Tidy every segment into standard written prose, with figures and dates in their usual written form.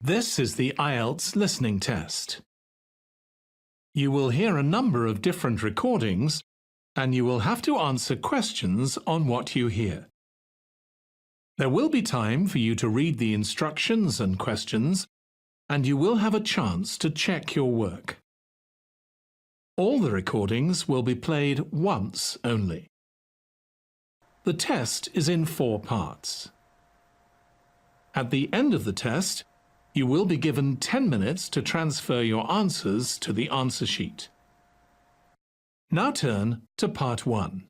This is the IELTS listening test. You will hear a number of different recordings and you will have to answer questions on what you hear. There will be time for you to read the instructions and questions, and you will have a chance to check your work. All the recordings will be played once only. The test is in 4 parts. At the end of the test, you will be given 10 minutes to transfer your answers to the answer sheet. Now turn to Part 1.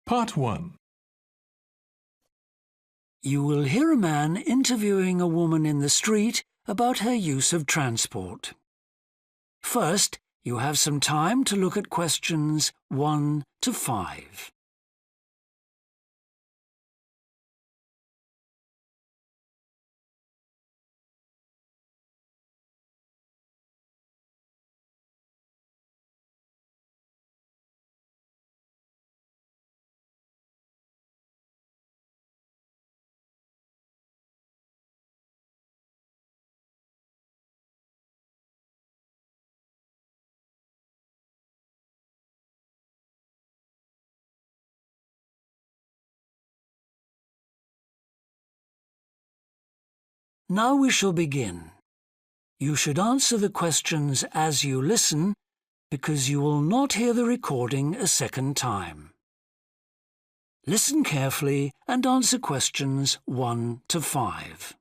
Part 1. You will hear a man interviewing a woman in the street about her use of transport. First, you have some time to look at questions 1 to 5. Now we shall begin. You should answer the questions as you listen, because you will not hear the recording a second time. Listen carefully and answer questions 1 to 5.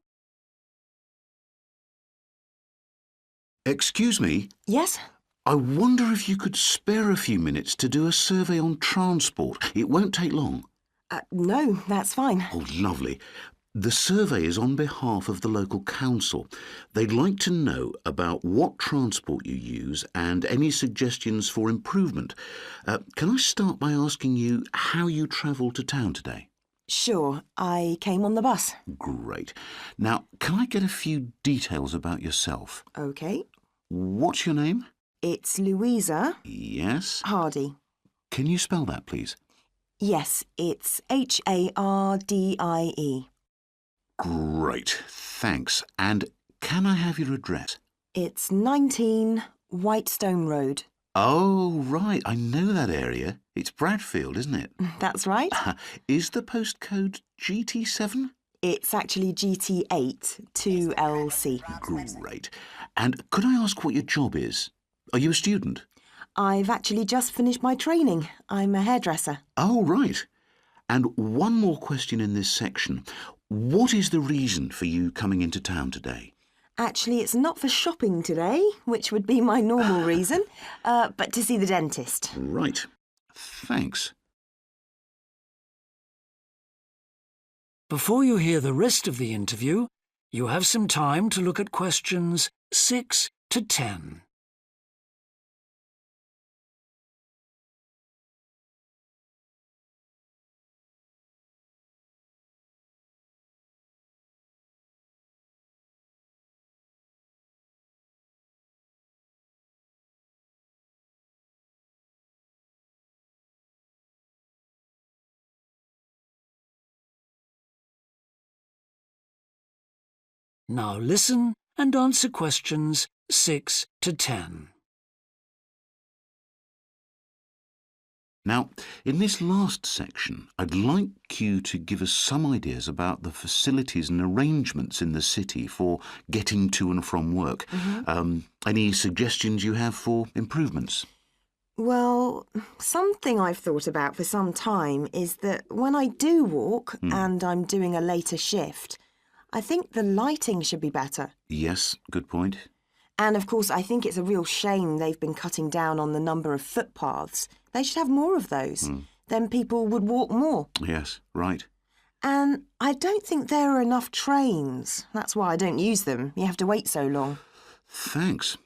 Excuse me? Yes? I wonder if you could spare a few minutes to do a survey on transport. It won't take long. No, that's fine. Oh, lovely. The survey is on behalf of the local council. They'd like to know about what transport you use and any suggestions for improvement. Can I start by asking you how you travelled to town today? Sure, I came on the bus. Great. Now, can I get a few details about yourself? OK. What's your name? It's Louisa. Yes. Hardy. Can you spell that, please? Yes, it's Hardie. Great, thanks. And can I have your address? It's 19 Whitestone Road. Oh, right, I know that area. It's Bradfield, isn't it? That's right. Is the postcode GT7? It's actually GT8 2LC. Great. And could I ask what your job is? Are you a student? I've actually just finished my training. I'm a hairdresser. Oh, right. And one more question in this section. What is the reason for you coming into town today? Actually, it's not for shopping today, which would be my normal reason, but to see the dentist. Right. Thanks. Before you hear the rest of the interview, you have some time to look at questions 6 to 10. Now listen and answer questions 6 to 10. Now, in this last section, I'd like you to give us some ideas about the facilities and arrangements in the city for getting to and from work. Any suggestions you have for improvements? Well, something I've thought about for some time is that when I do walk and I'm doing a later shift, I think the lighting should be better. Yes, good point. And of course, I think it's a real shame they've been cutting down on the number of footpaths. They should have more of those. Then people would walk more. Yes, right. And I don't think there are enough trains. That's why I don't use them. You have to wait so long. Thanks.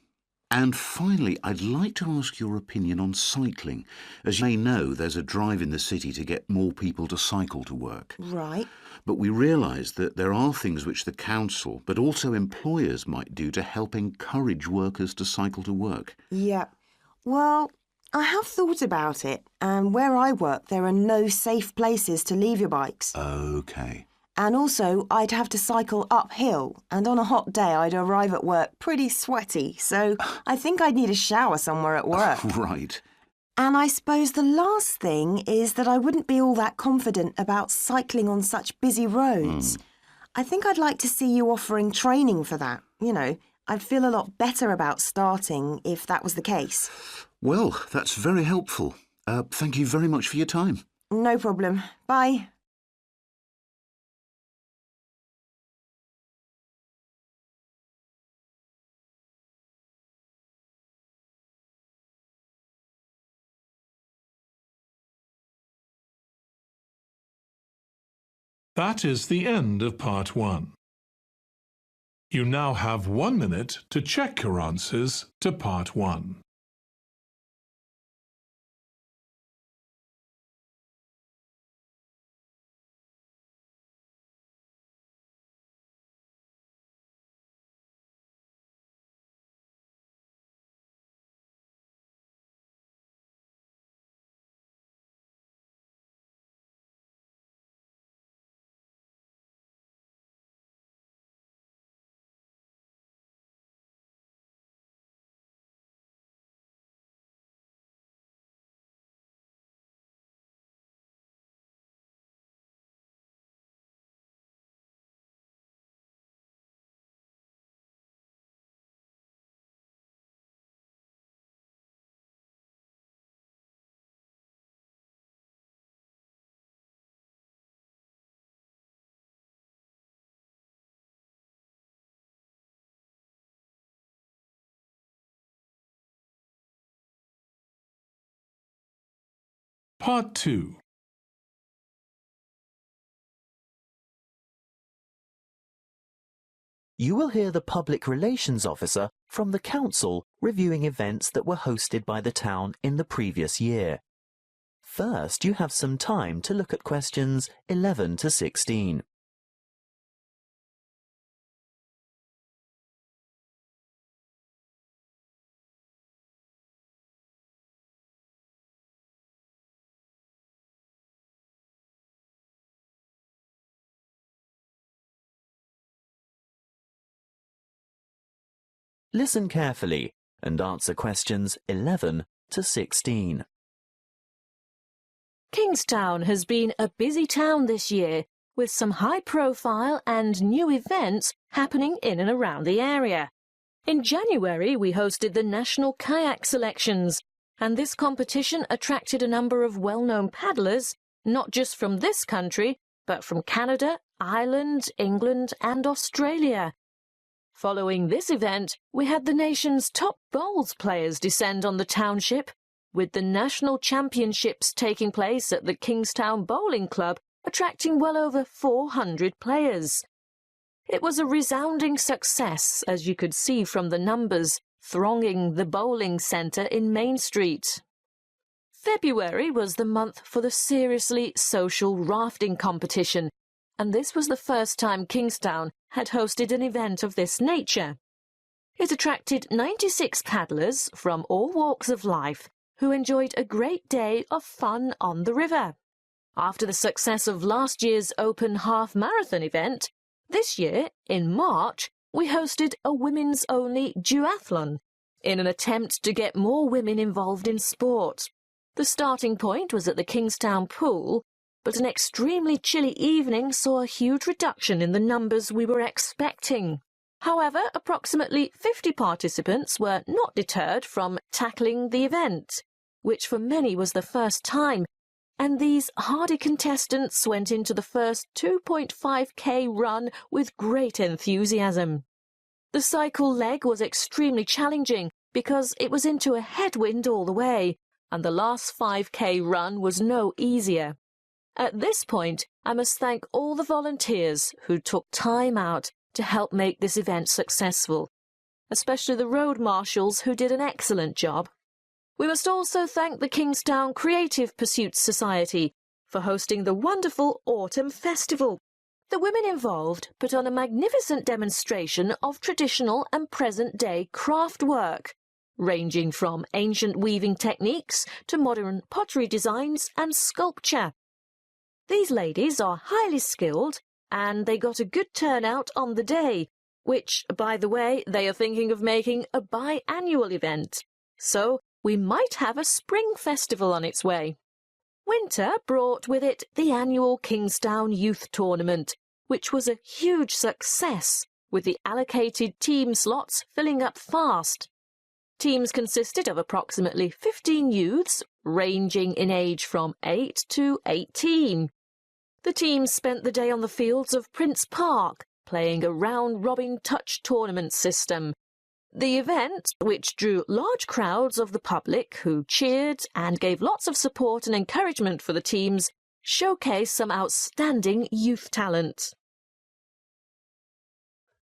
And finally, I'd like to ask your opinion on cycling. As you may know, there's a drive in the city to get more people to cycle to work. Right. But we realise that there are things which the council, but also employers might do to help encourage workers to cycle to work. Yeah. Well, I have thought about it, and where I work there are no safe places to leave your bikes. OK. And also, I'd have to cycle uphill, and on a hot day I'd arrive at work pretty sweaty, so I think I'd need a shower somewhere at work. Right. And I suppose the last thing is that I wouldn't be all that confident about cycling on such busy roads. I think I'd like to see you offering training for that. You know, I'd feel a lot better about starting if that was the case. Well, that's very helpful. Thank you very much for your time. No problem. Bye. That is the end of part 1. You now have 1 minute to check your answers to part 1. Part 2. You will hear the Public Relations Officer from the Council reviewing events that were hosted by the town in the previous year. First, you have some time to look at questions 11 to 16. Listen carefully and answer questions 11 to 16. Kingstown has been a busy town this year, with some high-profile and new events happening in and around the area. In January, we hosted the National Kayak Selections, and this competition attracted a number of well-known paddlers, not just from this country, but from Canada, Ireland, England and Australia. Following this event, we had the nation's top bowls players descend on the township, with the national championships taking place at the Kingstown Bowling Club, attracting well over 400 players. It was a resounding success, as you could see from the numbers thronging the bowling centre in Main Street. February was the month for the Seriously Social rafting competition, and this was the first time Kingstown had hosted an event of this nature. It attracted 96 paddlers from all walks of life who enjoyed a great day of fun on the river. After the success of last year's Open Half Marathon event, this year, in March, we hosted a women's-only duathlon in an attempt to get more women involved in sport. The starting point was at the Kingstown Pool, but an extremely chilly evening saw a huge reduction in the numbers we were expecting. However, approximately 50 participants were not deterred from tackling the event, which for many was the first time, and these hardy contestants went into the first 2.5k run with great enthusiasm. The cycle leg was extremely challenging because it was into a headwind all the way, and the last 5k run was no easier. At this point, I must thank all the volunteers who took time out to help make this event successful, especially the road marshals who did an excellent job. We must also thank the Kingstown Creative Pursuits Society for hosting the wonderful Autumn Festival. The women involved put on a magnificent demonstration of traditional and present-day craft work, ranging from ancient weaving techniques to modern pottery designs and sculpture. These ladies are highly skilled and they got a good turnout on the day, which, by the way, they are thinking of making a biannual event. So we might have a spring festival on its way. Winter brought with it the annual Kingstown Youth Tournament, which was a huge success, with the allocated team slots filling up fast. Teams consisted of approximately 15 youths, ranging in age from 8 to 18. The teams spent the day on the fields of Prince Park, playing a round-robin touch tournament system. The event, which drew large crowds of the public who cheered and gave lots of support and encouragement for the teams, showcased some outstanding youth talent.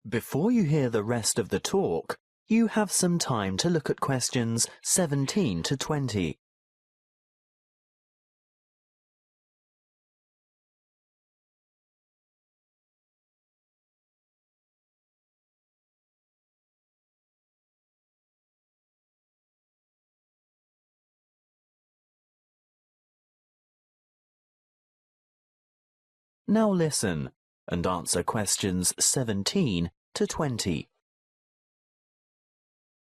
Before you hear the rest of the talk, you have some time to look at questions 17 to 20. Now listen and answer questions 17 to 20.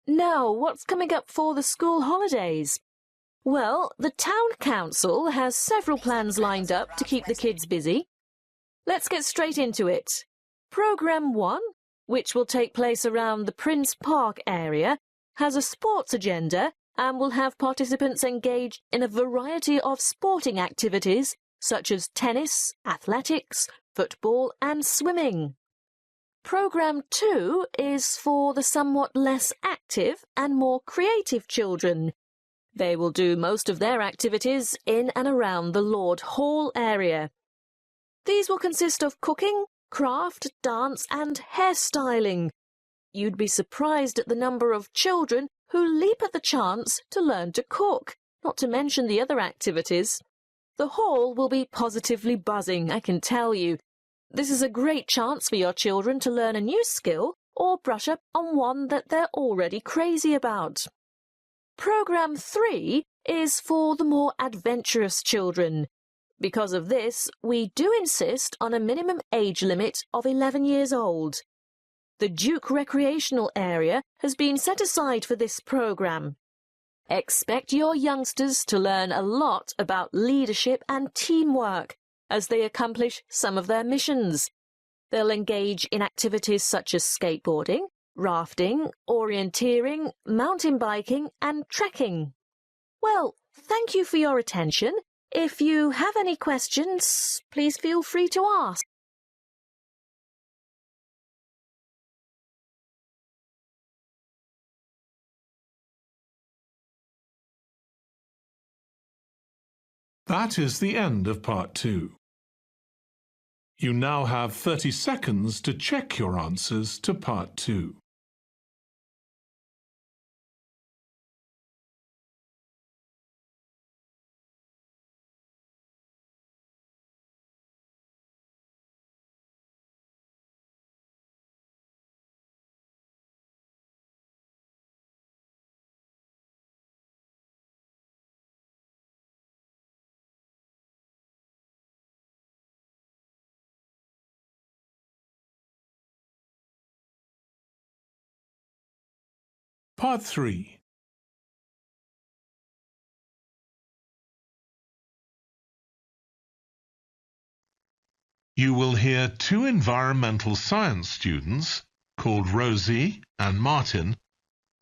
Now, what's coming up for the school holidays? Well, the town council has several plans lined up to keep the kids busy. Let's get straight into it. Programme 1, which will take place around the Prince Park area, has a sports agenda and will have participants engaged in a variety of sporting activities such as tennis, athletics, football and swimming. Programme 2 is for the somewhat less active and more creative children. They will do most of their activities in and around the Lord Hall area. These will consist of cooking, craft, dance and hairstyling. You'd be surprised at the number of children who leap at the chance to learn to cook, not to mention the other activities. The hall will be positively buzzing, I can tell you. This is a great chance for your children to learn a new skill or brush up on one that they're already crazy about. Programme 3 is for the more adventurous children. Because of this, we do insist on a minimum age limit of 11 years old. The Duke Recreational Area has been set aside for this programme. Expect your youngsters to learn a lot about leadership and teamwork as they accomplish some of their missions. They'll engage in activities such as skateboarding, rafting, orienteering, mountain biking and trekking. Well, thank you for your attention. If you have any questions, please feel free to ask. That is the end of part 2. You now have 30 seconds to check your answers to part 2. Part 3. You will hear 2 environmental science students, called Rosie and Martin,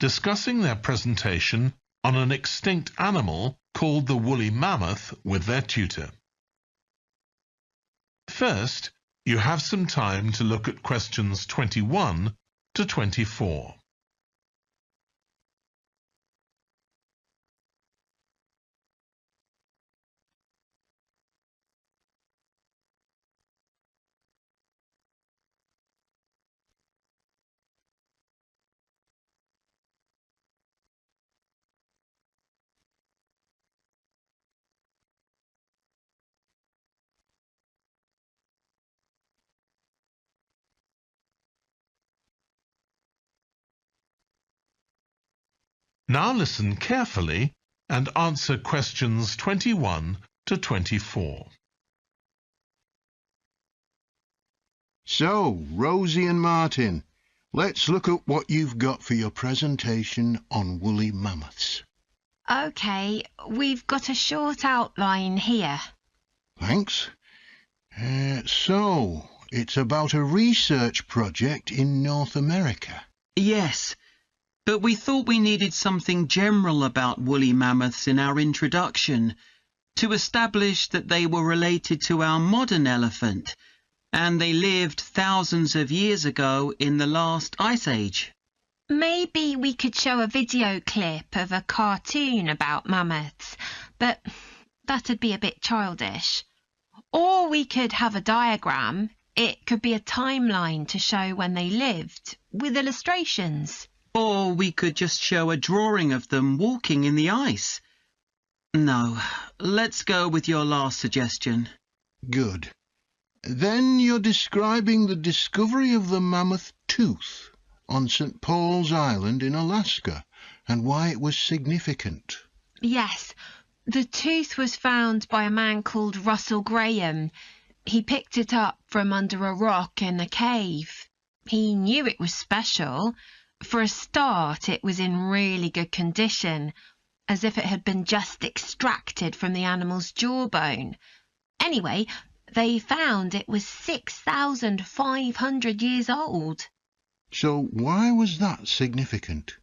discussing their presentation on an extinct animal called the woolly mammoth with their tutor. First, you have some time to look at questions 21 to 24. Now listen carefully and answer questions 21 to 24. So, Rosie and Martin, let's look at what you've got for your presentation on woolly mammoths. OK, we've got a short outline here. Thanks. So, it's about a research project in North America. Yes, but we thought we needed something general about woolly mammoths in our introduction to establish that they were related to our modern elephant and they lived thousands of years ago in the last ice age. Maybe we could show a video clip of a cartoon about mammoths, but that'd be a bit childish. Or we could have a diagram. It could be a timeline to show when they lived, with illustrations. Or we could just show a drawing of them walking in the ice. No, let's go with your last suggestion. Good. Then you're describing the discovery of the mammoth tooth on St. Paul's Island in Alaska and why it was significant. Yes, the tooth was found by a man called Russell Graham. He picked it up from under a rock in a cave. He knew it was special. For a start, it was in really good condition, as if it had been just extracted from the animal's jawbone. Anyway, they found it was 6,500 years old. So why was that significant?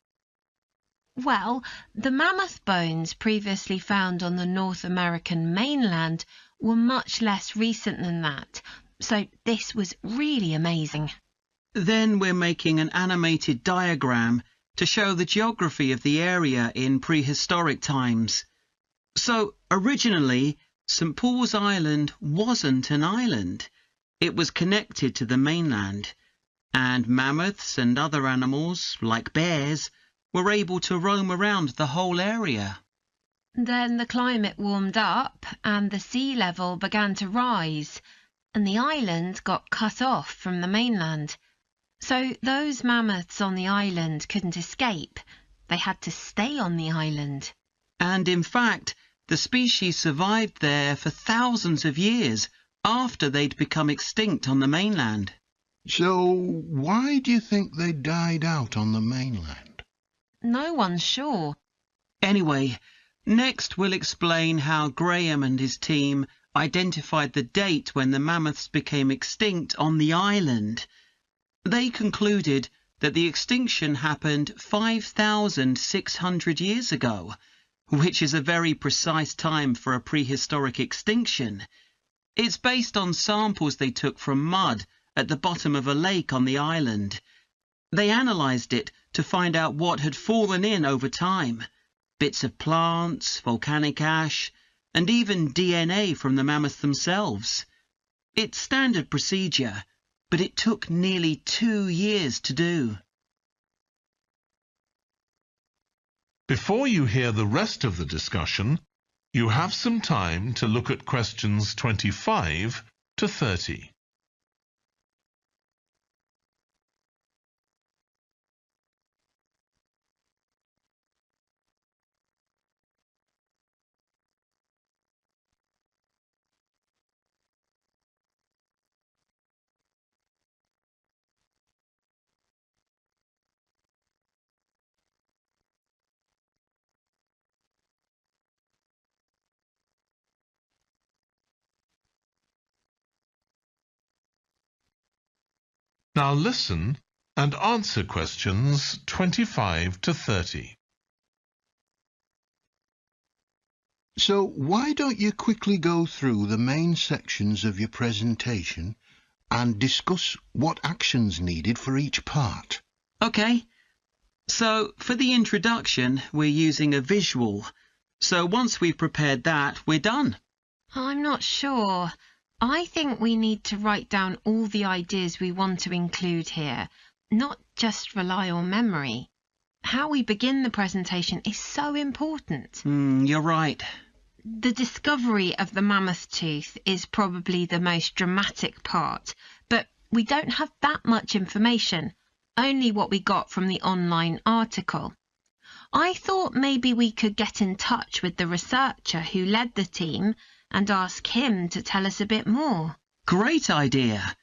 Well, the mammoth bones previously found on the North American mainland were much less recent than that, so this was really amazing. Then we're making an animated diagram to show the geography of the area in prehistoric times. So, originally, St. Paul's Island wasn't an island. It was connected to the mainland, and mammoths and other animals, like bears, were able to roam around the whole area. Then the climate warmed up and the sea level began to rise, and the island got cut off from the mainland. So those mammoths on the island couldn't escape. They had to stay on the island. And in fact, the species survived there for thousands of years after they'd become extinct on the mainland. So why do you think they died out on the mainland? No one's sure. Anyway, next we'll explain how Graham and his team identified the date when the mammoths became extinct on the island. They concluded that the extinction happened 5,600 years ago, which is a very precise time for a prehistoric extinction. It's based on samples they took from mud at the bottom of a lake on the island. They analysed it to find out what had fallen in over time. Bits of plants, volcanic ash, and even DNA from the mammoths themselves. It's standard procedure, but it took nearly 2 years to do. Before you hear the rest of the discussion, you have some time to look at questions 25 to 30. Now listen and answer questions 25 to 30. So why don't you quickly go through the main sections of your presentation and discuss what actions needed for each part? OK. So, for the introduction, we're using a visual. So once we've prepared that, we're done. I'm not sure. I think we need to write down all the ideas we want to include here, not just rely on memory. How we begin the presentation is so important. You're right. The discovery of the mammoth tooth is probably the most dramatic part, but we don't have that much information, only what we got from the online article. I thought maybe we could get in touch with the researcher who led the team and ask him to tell us a bit more. Great idea.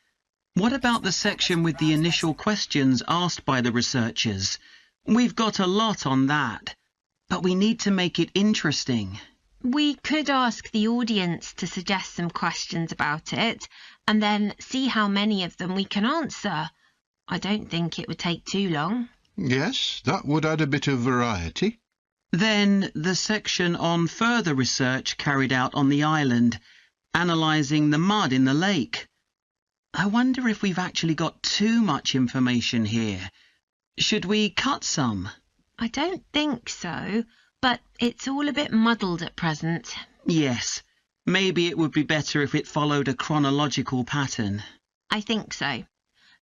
What about the section with the initial questions asked by the researchers? We've got a lot on that, but we need to make it interesting. We could ask the audience to suggest some questions about it and then see how many of them we can answer. I don't think it would take too long. Yes, that would add a bit of variety. Then the section on further research carried out on the island, analysing the mud in the lake. I wonder if we've actually got too much information here. Should we cut some? I don't think so, but it's all a bit muddled at present. Yes, maybe it would be better if it followed a chronological pattern. I think so.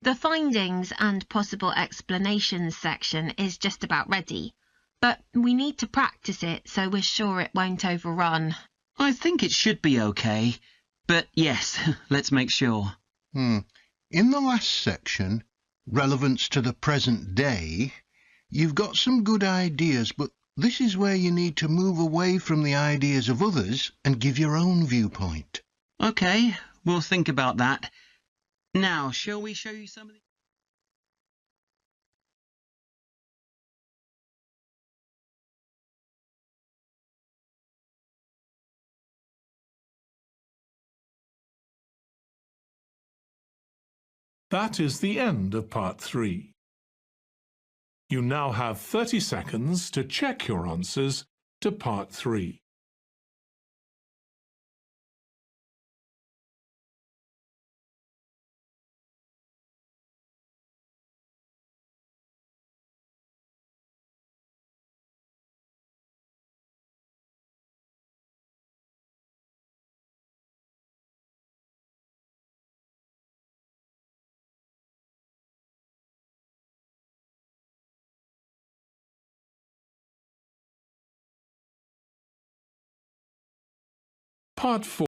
The findings and possible explanations section is just about ready, but we need to practice it so we're sure it won't overrun. I think it should be okay, but yes, let's make sure. In the last section, relevance to the present day, you've got some good ideas, but this is where you need to move away from the ideas of others and give your own viewpoint. Okay, we'll think about that. Now, shall we show you some of the... That is the end of part 3. You now have 30 seconds to check your answers to part 3. Part 4.